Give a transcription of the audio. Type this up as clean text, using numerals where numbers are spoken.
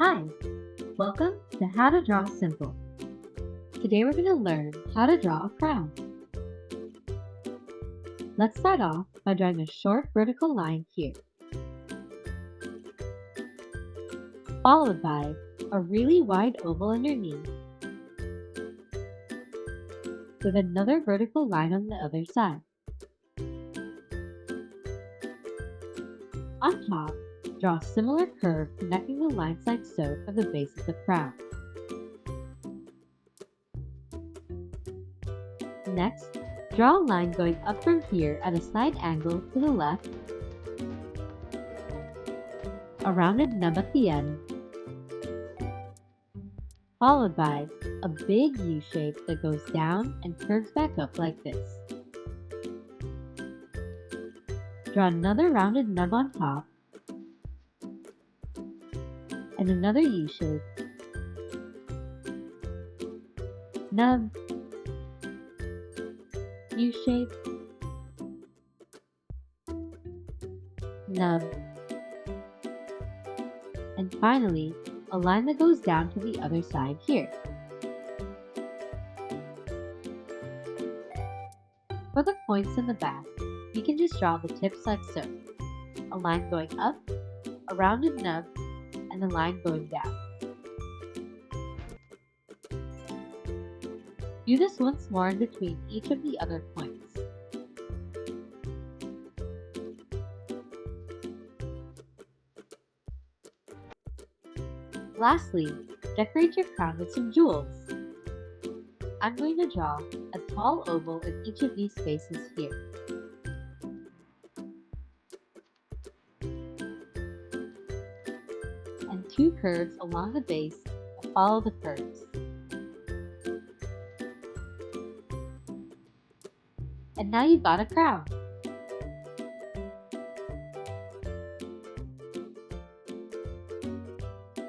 Hi, welcome to How to Draw Simple. Today we're going to learn how to draw a crown. Let's start off by drawing a short vertical line here, followed by a really wide oval underneath, with another vertical line on the other side. On top, draw a similar curve connecting the lines like so from the base of the crown. Next, draw a line going up from here at a slight angle to the left, a rounded nub at the end, followed by a big U shape that goes down and curves back up like this. Draw another rounded nub on top, and another U shape, nub, U shape, nub, and finally, a line that goes down to the other side here. For the points in the back, we can just draw the tips like so. A line going up, a rounded nub, and a line going down. Do this once more in between each of the other points. Lastly, decorate your crown with some jewels. I'm going to draw a tall oval in each of these spaces here. And two curves along the base that follow the curves. And now you've got a crown.